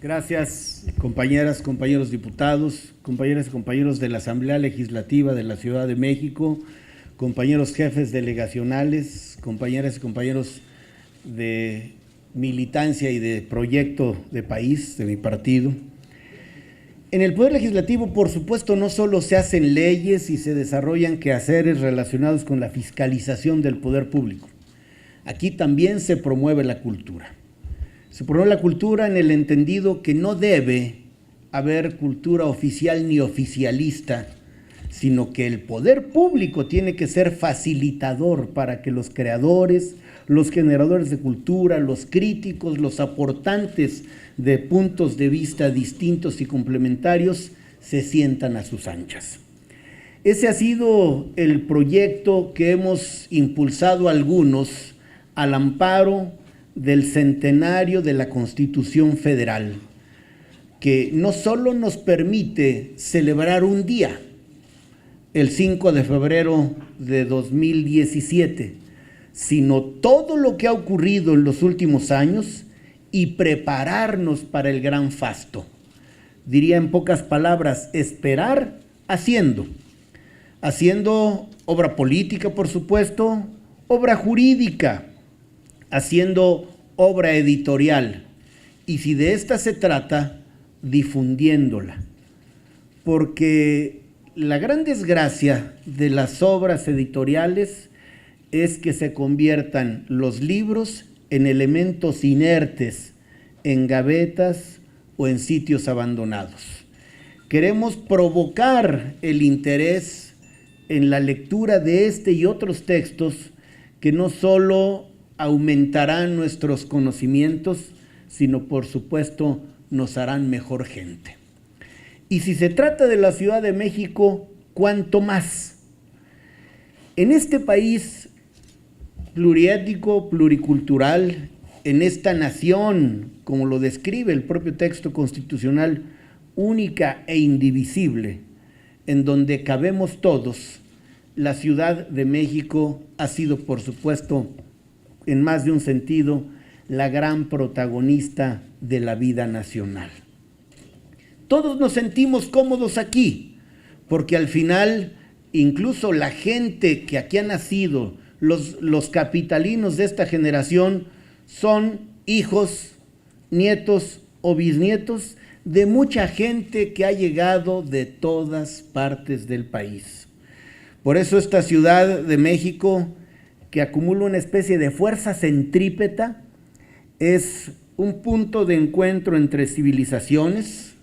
Gracias, compañeras, compañeros diputados, compañeras y compañeros de la Asamblea Legislativa de la Ciudad de México, compañeros jefes delegacionales, compañeras y compañeros de militancia y de proyecto de país, de mi partido. En el Poder Legislativo, por supuesto, no solo se hacen leyes y se desarrollan quehaceres relacionados con la fiscalización del poder público. Aquí también se promueve la cultura. Se promueve la cultura en el entendido que no debe haber cultura oficial ni oficialista, sino que el poder público tiene que ser facilitador para que los creadores, los generadores de cultura, los críticos, los aportantes de puntos de vista distintos y complementarios se sientan a sus anchas. Ese ha sido el proyecto que hemos impulsado algunos al amparo del centenario de la Constitución Federal, que no solo nos permite celebrar un día, el 5 de febrero de 2017, sino todo lo que ha ocurrido en los últimos años y prepararnos para el gran fasto. Diría en pocas palabras, esperar haciendo obra política, por supuesto, obra jurídica, haciendo obra editorial, y si de esta se trata, difundiéndola. Porque la gran desgracia de las obras editoriales es que se conviertan los libros en elementos inertes, en gavetas o en sitios abandonados. Queremos provocar el interés en la lectura de este y otros textos que no solo aumentarán nuestros conocimientos, sino por supuesto nos harán mejor gente. Y si se trata de la Ciudad de México, ¿cuánto más? En este país pluriétnico, pluricultural, en esta nación, como lo describe el propio texto constitucional, única e indivisible, en donde cabemos todos, la Ciudad de México ha sido, por supuesto, en más de un sentido, la gran protagonista de la vida nacional. Todos nos sentimos cómodos aquí, porque al final, incluso la gente que aquí ha nacido, los capitalinos de esta generación, son hijos, nietos o bisnietos de mucha gente que ha llegado de todas partes del país. Por eso esta Ciudad de México, que acumula una especie de fuerza centrípeta, es un punto de encuentro entre civilizaciones.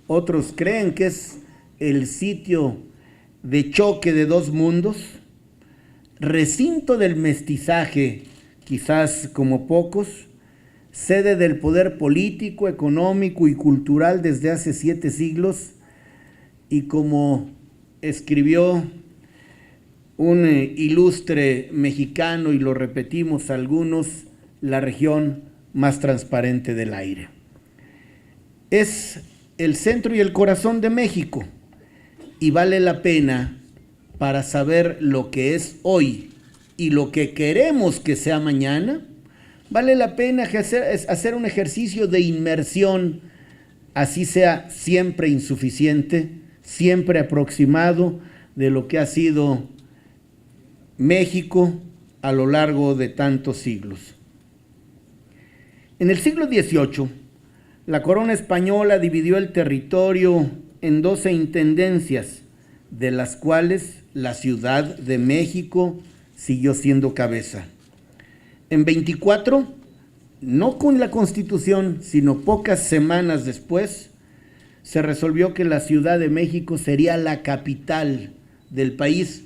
Otros creen que es el sitio de choque de dos mundos, recinto del mestizaje, quizás como pocos, sede del poder político, económico y cultural desde hace 7 siglos, y como escribió un ilustre mexicano, y lo repetimos algunos, la región más transparente del aire. Es el centro y el corazón de México, y vale la pena, para saber lo que es hoy y lo que queremos que sea mañana, vale la pena hacer un ejercicio de inmersión, así sea siempre insuficiente, siempre aproximado de lo que ha sido México a lo largo de tantos siglos. En el siglo XVIII, la corona española dividió el territorio en 12 intendencias, de las cuales la Ciudad de México siguió siendo cabeza. En 24, no con la Constitución, sino pocas semanas después, se resolvió que la Ciudad de México sería la capital del país,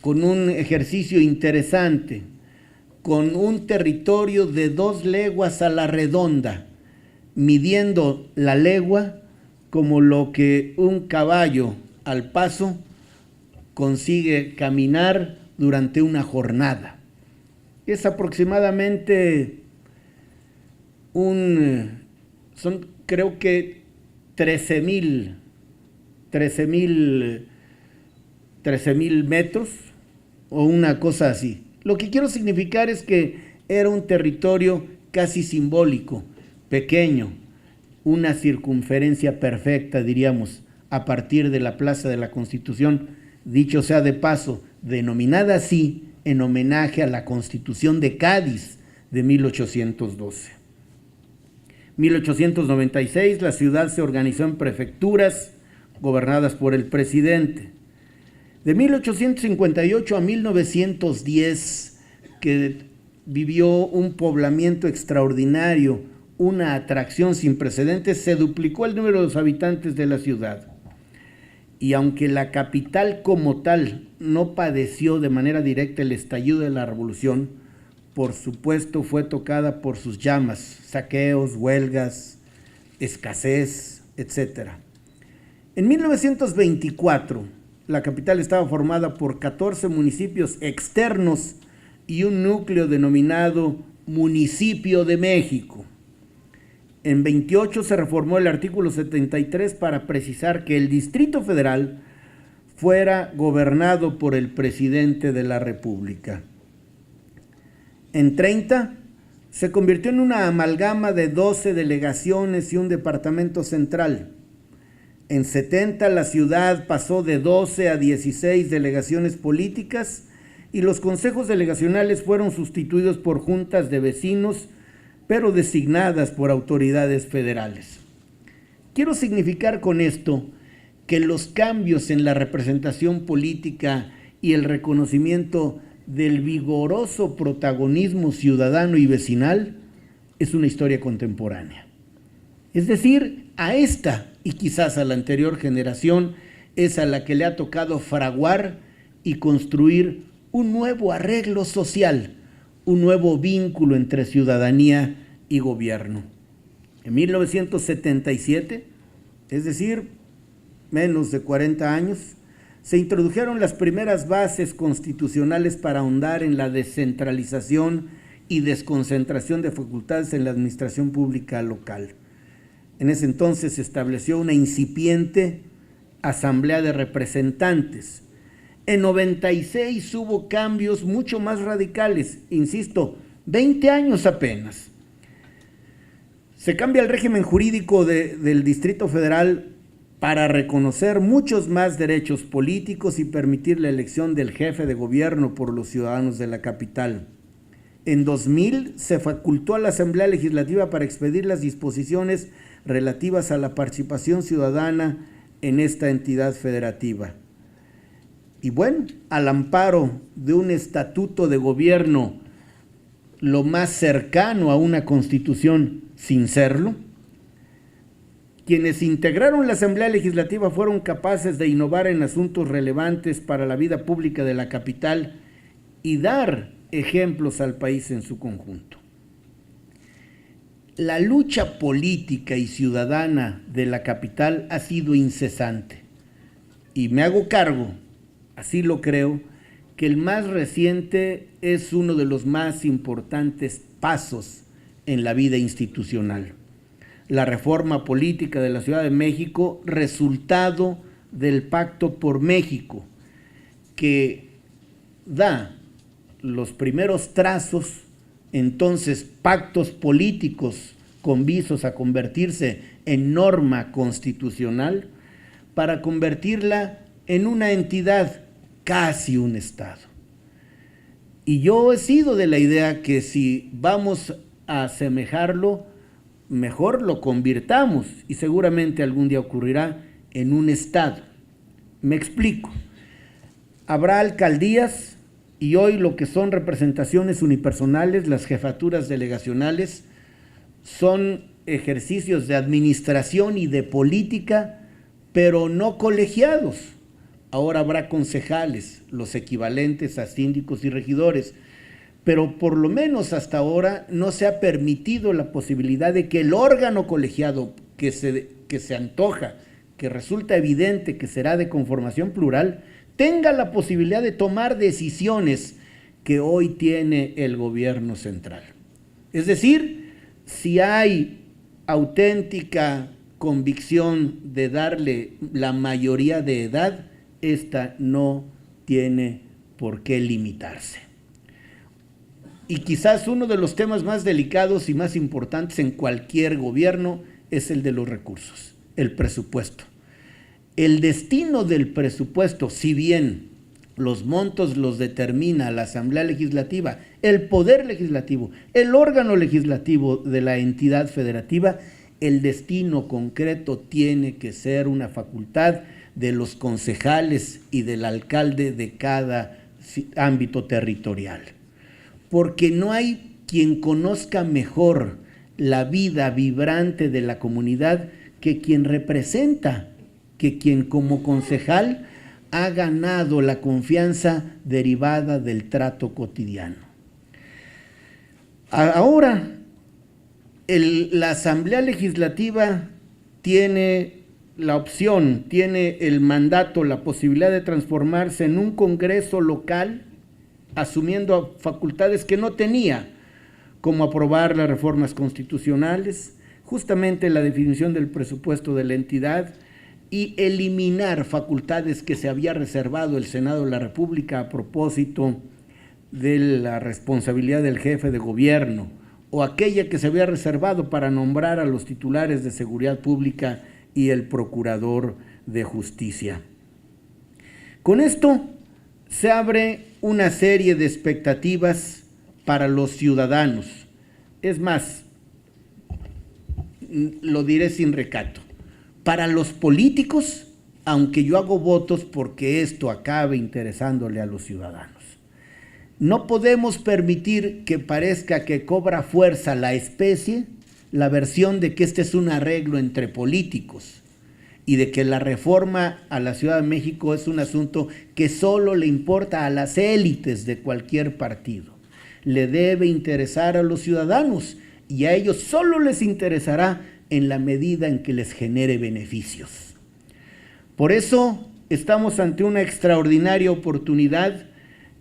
con un ejercicio interesante, con un territorio de 2 leguas a la redonda, midiendo la legua como lo que un caballo al paso consigue caminar durante una jornada. Es aproximadamente son creo que 13,000 metros o una cosa así. Lo que quiero significar es que era un territorio casi simbólico, pequeño, una circunferencia perfecta, diríamos, a partir de la Plaza de la Constitución, dicho sea de paso, denominada así en homenaje a la Constitución de Cádiz de 1812. 1896, la ciudad se organizó en prefecturas gobernadas por el presidente. De 1858 a 1910, que vivió un poblamiento extraordinario, una atracción sin precedentes, se duplicó el número de los habitantes de la ciudad. Y aunque la capital como tal no padeció de manera directa el estallido de la revolución, por supuesto fue tocada por sus llamas, saqueos, huelgas, escasez, etc. En 1924, la capital estaba formada por 14 municipios externos y un núcleo denominado Municipio de México. En 28 se reformó el artículo 73 para precisar que el Distrito Federal fuera gobernado por el presidente de la República. En 30 se convirtió en una amalgama de 12 delegaciones y un departamento central. En 70 la ciudad pasó de 12 a 16 delegaciones políticas y los consejos delegacionales fueron sustituidos por juntas de vecinos, pero designadas por autoridades federales. Quiero significar con esto que los cambios en la representación política y el reconocimiento del vigoroso protagonismo ciudadano y vecinal es una historia contemporánea. Es decir, a esta y quizás a la anterior generación es a la que le ha tocado fraguar y construir un nuevo arreglo social, un nuevo vínculo entre ciudadanía y gobierno. En 1977, es decir, menos de 40 años, se introdujeron las primeras bases constitucionales para ahondar en la descentralización y desconcentración de facultades en la administración pública local. En ese entonces se estableció una incipiente Asamblea de Representantes. En 96 hubo cambios mucho más radicales, insisto, 20 años apenas. Se cambia el régimen jurídico del Distrito Federal para reconocer muchos más derechos políticos y permitir la elección del jefe de gobierno por los ciudadanos de la capital. En 2000 se facultó a la Asamblea Legislativa para expedir las disposiciones relativas a la participación ciudadana en esta entidad federativa. Y bueno, al amparo de un estatuto de gobierno lo más cercano a una constitución sin serlo, quienes integraron la Asamblea Legislativa fueron capaces de innovar en asuntos relevantes para la vida pública de la capital y dar ejemplos al país en su conjunto. La lucha política y ciudadana de la capital ha sido incesante y me hago cargo, así lo creo, que el más reciente es uno de los más importantes pasos en la vida institucional. La reforma política de la Ciudad de México, resultado del Pacto por México, que da los primeros trazos, entonces pactos políticos con visos a convertirse en norma constitucional, para convertirla en una entidad, casi un Estado. Y yo he sido de la idea que si vamos a asemejarlo, mejor lo convirtamos, y seguramente algún día ocurrirá, en un Estado. Me explico. Habrá alcaldías y hoy lo que son representaciones unipersonales, las jefaturas delegacionales, son ejercicios de administración y de política, pero no colegiados. Ahora habrá concejales, los equivalentes a síndicos y regidores, pero por lo menos hasta ahora no se ha permitido la posibilidad de que el órgano colegiado que se antoja, que resulta evidente que será de conformación plural, tenga la posibilidad de tomar decisiones que hoy tiene el gobierno central. Es decir, si hay auténtica convicción de darle la mayoría de edad, esta no tiene por qué limitarse. Y quizás uno de los temas más delicados y más importantes en cualquier gobierno es el de los recursos, el presupuesto. El destino del presupuesto, si bien los montos los determina la Asamblea Legislativa, el Poder Legislativo, el órgano legislativo de la entidad federativa, el destino concreto tiene que ser una facultad de los concejales y del alcalde de cada ámbito territorial. Porque no hay quien conozca mejor la vida vibrante de la comunidad que quien representa, que quien como concejal ha ganado la confianza derivada del trato cotidiano. Ahora, la Asamblea Legislativa tiene la opción, tiene el mandato, la posibilidad de transformarse en un Congreso local, asumiendo facultades que no tenía, como aprobar las reformas constitucionales, justamente la definición del presupuesto de la entidad y eliminar facultades que se había reservado el Senado de la República a propósito de la responsabilidad del jefe de gobierno o aquella que se había reservado para nombrar a los titulares de seguridad pública y el procurador de justicia. Con esto se abre una serie de expectativas para los ciudadanos. Es más, lo diré sin recato, para los políticos, aunque yo hago votos porque esto acabe interesándole a los ciudadanos. No podemos permitir que parezca que cobra fuerza la especie, la versión de que este es un arreglo entre políticos y de que la reforma a la Ciudad de México es un asunto que solo le importa a las élites de cualquier partido. Le debe interesar a los ciudadanos y a ellos solo les interesará en la medida en que les genere beneficios. Por eso estamos ante una extraordinaria oportunidad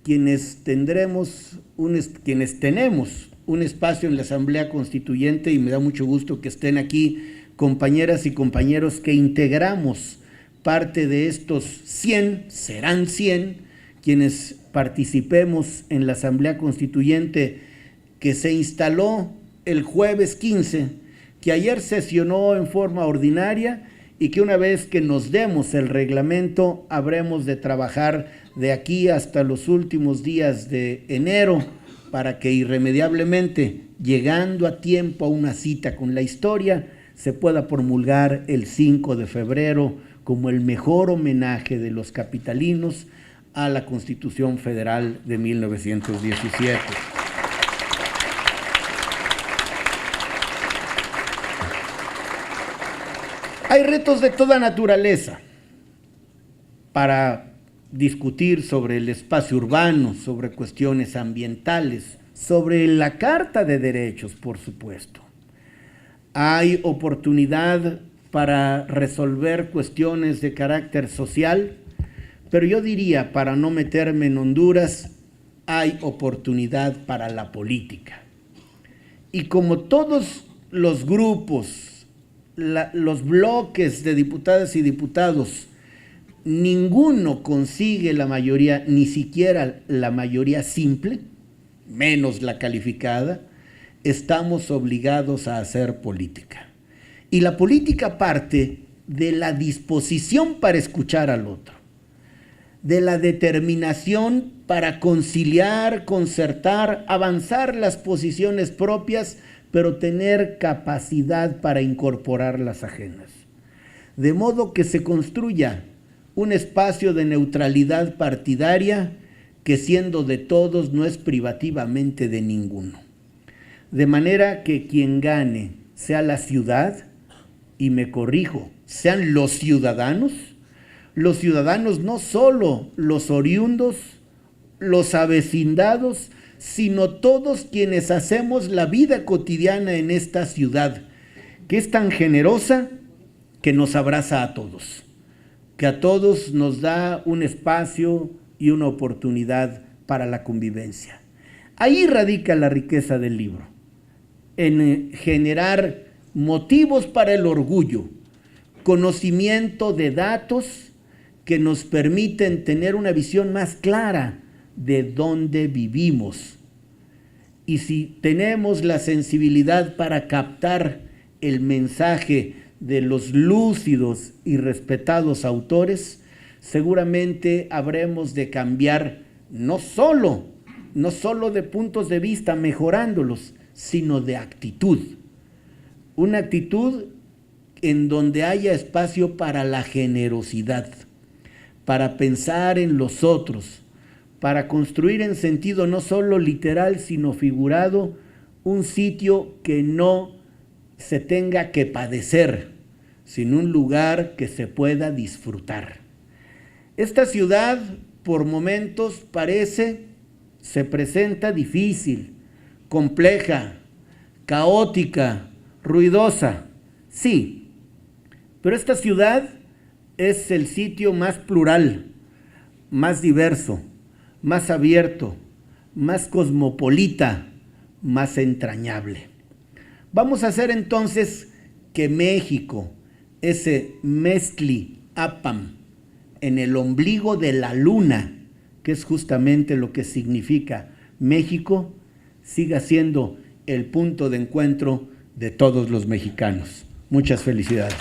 quienes tenemos un espacio en la Asamblea Constituyente, y me da mucho gusto que estén aquí compañeras y compañeros que integramos parte de estos 100, serán 100, quienes participemos en la Asamblea Constituyente que se instaló el jueves 15, que ayer sesionó en forma ordinaria y que una vez que nos demos el reglamento habremos de trabajar de aquí hasta los últimos días de enero para que irremediablemente, llegando a tiempo a una cita con la historia, se pueda promulgar el 5 de febrero como el mejor homenaje de los capitalinos a la Constitución Federal de 1917. Hay retos de toda naturaleza para discutir sobre el espacio urbano, sobre cuestiones ambientales, sobre la Carta de Derechos, por supuesto. Hay oportunidad para resolver cuestiones de carácter social, pero yo diría, para no meterme en Honduras, hay oportunidad para la política. Y como todos los grupos, los bloques de diputadas y diputados, ninguno consigue la mayoría, ni siquiera la mayoría simple, menos la calificada, estamos obligados a hacer política. Y la política parte de la disposición para escuchar al otro, de la determinación para conciliar, concertar, avanzar las posiciones propias, pero tener capacidad para incorporar las ajenas. De modo que se construya un espacio de neutralidad partidaria que, siendo de todos, no es privativamente de ninguno. De manera que quien gane sea la ciudad, y me corrijo, sean los ciudadanos no solo los oriundos, los avecindados, sino todos quienes hacemos la vida cotidiana en esta ciudad, que es tan generosa que nos abraza a todos, que a todos nos da un espacio y una oportunidad para la convivencia. Ahí radica la riqueza del libro, en generar motivos para el orgullo, conocimiento de datos que nos permiten tener una visión más clara de dónde vivimos. Y si tenemos la sensibilidad para captar el mensaje de los lúcidos y respetados autores, seguramente habremos de cambiar no solo de puntos de vista mejorándolos, sino de actitud. Una actitud en donde haya espacio para la generosidad, para pensar en los otros, para construir en sentido no solo literal, sino figurado, un sitio que no se tenga que padecer, sino un lugar que se pueda disfrutar. Esta ciudad, por momentos, se presenta difícil, compleja, caótica, ruidosa. Sí, pero esta ciudad es el sitio más plural, más diverso, más abierto, más cosmopolita, más entrañable. Vamos a hacer entonces que México, ese Mezcli Apam, en el ombligo de la luna, que es justamente lo que significa México, siga siendo el punto de encuentro de todos los mexicanos. Muchas felicidades.